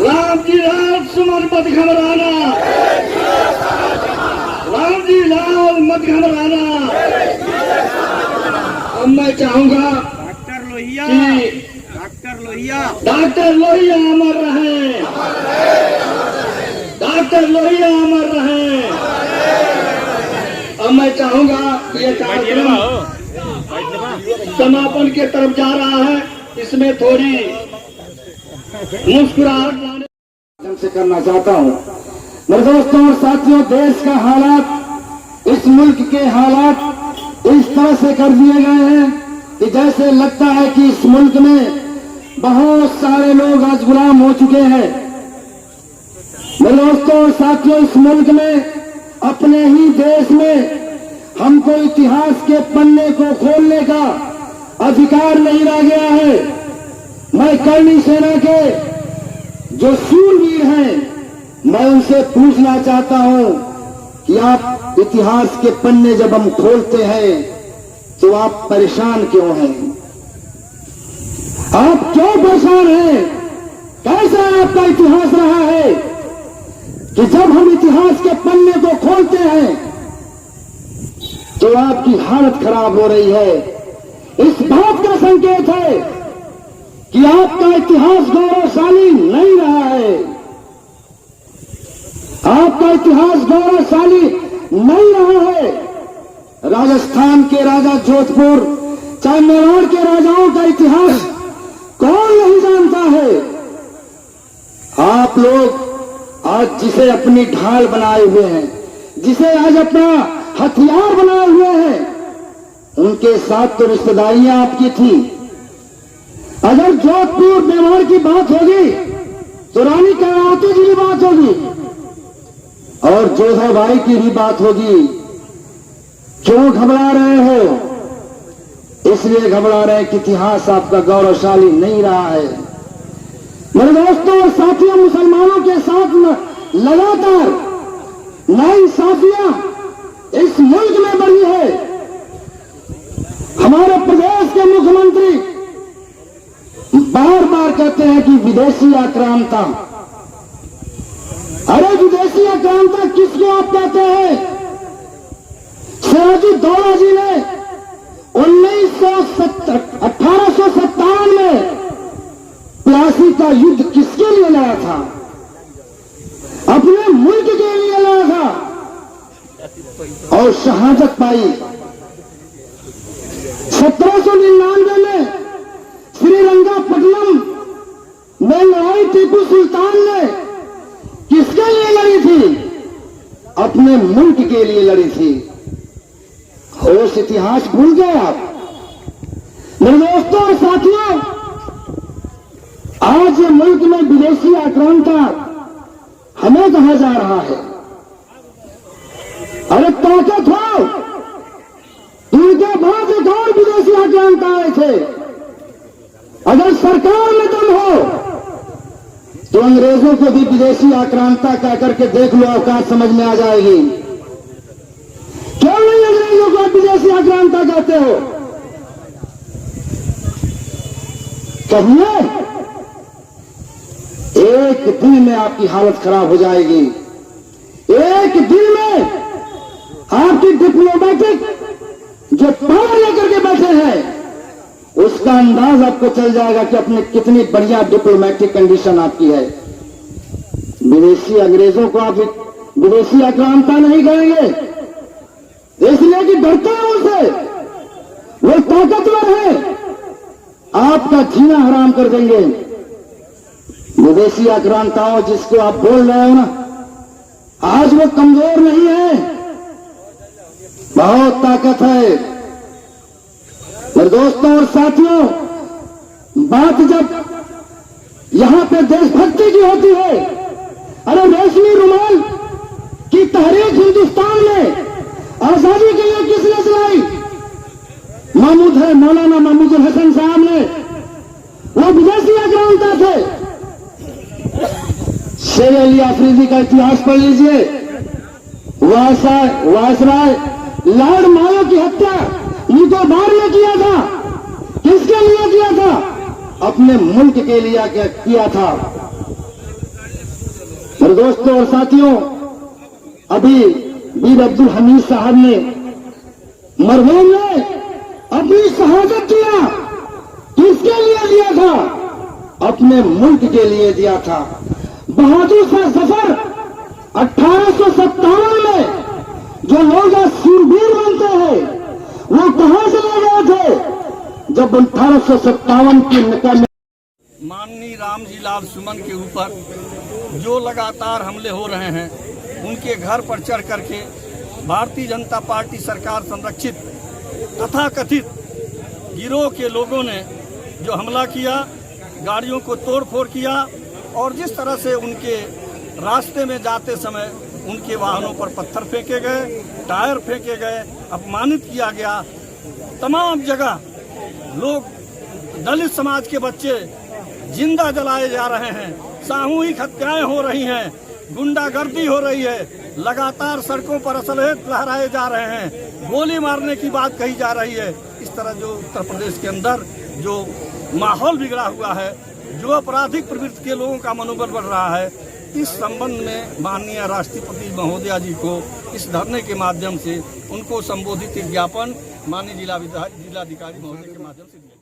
राम की लाल सुमन मत घबराना, राम जी लाल मत घबराना। अब मैं चाहूंगा डॉक्टर लोहिया डॉक्टर लोहिया अमर रहे, डॉक्टर लोहिया अमर रहे। अब मैं चाहूंगा ये कार्यक्रम समापन के तरफ जा रहा है, इसमें थोड़ी मुस्कुराहट से करना चाहता हूँ। मेरे दोस्तों और साथियों, देश का हालात, इस मुल्क के हालात इस तरह से कर दिए गए हैं कि जैसे लगता है कि इस मुल्क में बहुत सारे लोग आज गुलाम हो चुके हैं। मेरे दोस्तों और साथियों, इस मुल्क में, अपने ही देश में हमको इतिहास के पन्ने को खोलने का अधिकार नहीं रह गया है। मैं करनी सेना के जो शूरवीर हैं, मैं उनसे पूछना चाहता हूं कि आप इतिहास के पन्ने जब हम खोलते हैं तो आप परेशान क्यों हैं? आप क्यों परेशान हैं? कैसा आपका इतिहास रहा है कि जब हम इतिहास के पन्ने को खोलते हैं तो आपकी हालत खराब हो रही है? इस बात का संकेत है कि आपका इतिहास गौरवशाली नहीं रहा है, आपका इतिहास गौरवशाली नहीं रहा है। राजस्थान के राजा जोधपुर, चाहे मेवाड़ के राजाओं का इतिहास कौन नहीं जानता है? आप लोग आज जिसे अपनी ढाल बनाए हुए हैं, जिसे आज अपना हथियार बनाए हुए हैं, उनके साथ तो रिश्तेदारियां आपकी थी। अगर जोधपुर मेवाड़ की बात होगी तो रानी कर्णावती की भी बात होगी और जोधाबाई की भी बात होगी। क्यों घबरा रहे हो? इसलिए घबरा रहे हैं कि इतिहास आपका गौरवशाली नहीं रहा है। मेरे दोस्तों और साथियों, मुसलमानों के साथ लगातार नाइंसाफियां इस मुल्क में बढ़ी है। हमारे प्रदेश के मुख्यमंत्री बार बार कहते हैं कि विदेशी आक्रांता। अरे विदेशी आक्रांता किसको आप कहते हैं? सिराजुद्दौला जी ने 1857 में प्लासी का युद्ध किसके लिए लड़ा था? अपने मुल्क के लिए लड़ा था और शहादत पाई। 1799 में श्रीरंगापट्टनम में लड़ाई टीपू सुल्तान ने किसके लिए लड़ी थी? अपने मुल्क के लिए लड़ी थी। होश इतिहास भूल गए आप? मेरे दोस्तों और साथियों, आज ये मुल्क में विदेशी आक्रांता हमें कहा जा रहा है। अरे ताकत हो, इनके बाद एक और विदेशी आक्रांता आए थे। अगर सरकार में दम हो तो अंग्रेजों को भी विदेशी आक्रांता कह करके देख लो, औकात समझ में आ जाएगी। क्यों नहीं अंग्रेजों को विदेशी आक्रांता कहते हो? कहिए, एक दिन में आपकी हालत खराब हो जाएगी। एक दिन में आपकी डिप्लोमेटिक जो पावर लेकर के बैठे हैं उसका अंदाज आपको चल जाएगा कि अपने कितनी बढ़िया डिप्लोमेटिक कंडीशन आपकी है। विदेशी अंग्रेजों को आप विदेशी आक्रांता नहीं कहेंगे, इसलिए कि डरते हैं उनसे, वो ताकतवर है, आपका जीना हराम कर देंगे। विदेशी आक्रांताओं जिसको आप बोल रहे हो ना, आज वो कमजोर नहीं है, बहुत ताकत है। मेरे दोस्तों और साथियों, बात जब यहां पे देशभक्ति की होती है, अरे रेशमी रुमाल की तहरीक हिंदुस्तान में आजादी के लिए किसने चलाई? महमूद है, मौलाना महमूद हसन साहब ने। वो विदेशी आक्रांता थे। शेर अली अफरीदी का इतिहास पढ़ लीजिए। वायसराय लॉर्ड मायो की हत्या निकोबार में किया था। किसके लिए किया था? अपने मुल्क के लिए किया था। मेरे दोस्तों और साथियों, अभी वीर अब्दुल हमीद साहब ने, मरहूम ने अपनी शहादत दिया, किसके लिए दिया था? अपने मुल्क के लिए दिया था। बहादुर शाह जफर 1857 में जो लोग सूरवीर बनते हैं, वो कहां से ले गए थे? जब 1857 की निकाह में माननीय रामजी लाल सुमन के ऊपर जो लगातार हमले हो रहे हैं, उनके घर पर चढ़ करके भारतीय जनता पार्टी सरकार संरक्षित तथाकथित गिरोह के लोगों ने जो हमला किया, गाड़ियों को तोड़फोड़ किया और जिस तरह से उनके रास्ते में जाते समय उनके वाहनों पर पत्थर फेंके गए, टायर फेंके गए, अपमानित किया गया। तमाम जगह लोग, दलित समाज के बच्चे जिंदा जलाए जा रहे हैं, सामूहिक हत्याएं हो रही हैं, गुंडागर्दी हो रही है, लगातार सड़कों पर असलहे लहराए जा रहे हैं, गोली मारने की बात कही जा रही है। इस तरह जो उत्तर प्रदेश के अंदर जो माहौल बिगड़ा हुआ है, जो आपराधिक प्रवृत्ति के लोगों का मनोबल बढ़ रहा है, इस संबंध में माननीय राष्ट्रपति महोदया जी को इस धरने के माध्यम से उनको संबोधित ज्ञापन माननीय जिलाधिकारी महोदय के माध्यम से दिया।